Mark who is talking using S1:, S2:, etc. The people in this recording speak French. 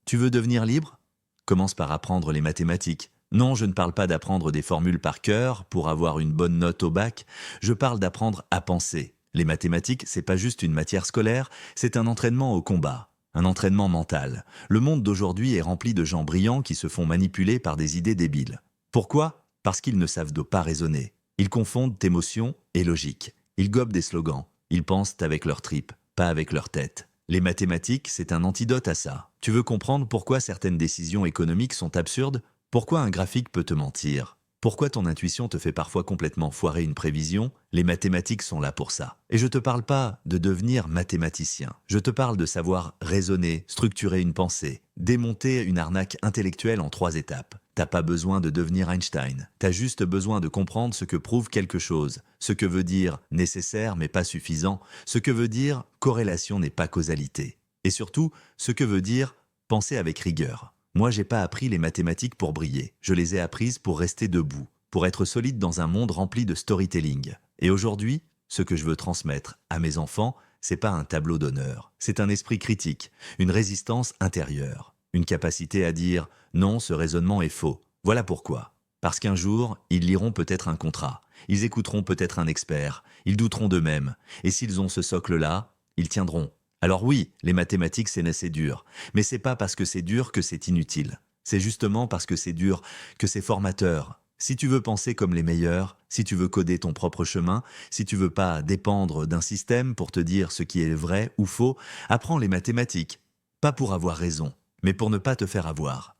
S1: Tu veux devenir libre? Commence par apprendre les mathématiques. Non, je ne parle pas d'apprendre des formules par cœur pour avoir une bonne note au bac, je parle d'apprendre à penser. Les mathématiques, c'est pas juste une matière scolaire, c'est un entraînement au combat, un entraînement mental. Le monde d'aujourd'hui est rempli de gens brillants qui se font manipuler par des idées débiles. Pourquoi? Parce qu'ils ne savent pas raisonner. Ils confondent émotion et logique. Ils gobent des slogans. Ils pensent avec leurs tripes, pas avec leur tête. Les mathématiques, c'est un antidote à ça. Tu veux comprendre pourquoi certaines décisions économiques sont absurdes? Pourquoi un graphique peut te mentir? Pourquoi ton intuition te fait parfois complètement foirer une prévision? Les mathématiques sont là pour ça. Et je te parle pas de devenir mathématicien. Je te parle de savoir raisonner, structurer une pensée, démonter une arnaque intellectuelle en 3 étapes. T'as pas besoin de devenir Einstein. T'as juste besoin de comprendre ce que prouve quelque chose, ce que veut dire nécessaire mais pas suffisant, ce que veut dire corrélation n'est pas causalité. Et surtout, ce que veut dire penser avec rigueur. Moi, j'ai pas appris les mathématiques pour briller. Je les ai apprises pour rester debout, pour être solide dans un monde rempli de storytelling. Et aujourd'hui, ce que je veux transmettre à mes enfants, c'est pas un tableau d'honneur. C'est un esprit critique, une résistance intérieure, une capacité à dire non, ce raisonnement est faux. Voilà pourquoi. Parce qu'un jour, ils liront peut-être un contrat, ils écouteront peut-être un expert, ils douteront d'eux-mêmes. Et s'ils ont ce socle-là, ils tiendront. Alors oui, les mathématiques c'est dur, mais c'est pas parce que c'est dur que c'est inutile. C'est justement parce que c'est dur que c'est formateur. Si tu veux penser comme les meilleurs, si tu veux coder ton propre chemin, si tu veux pas dépendre d'un système pour te dire ce qui est vrai ou faux, apprends les mathématiques. Pas pour avoir raison, mais pour ne pas te faire avoir.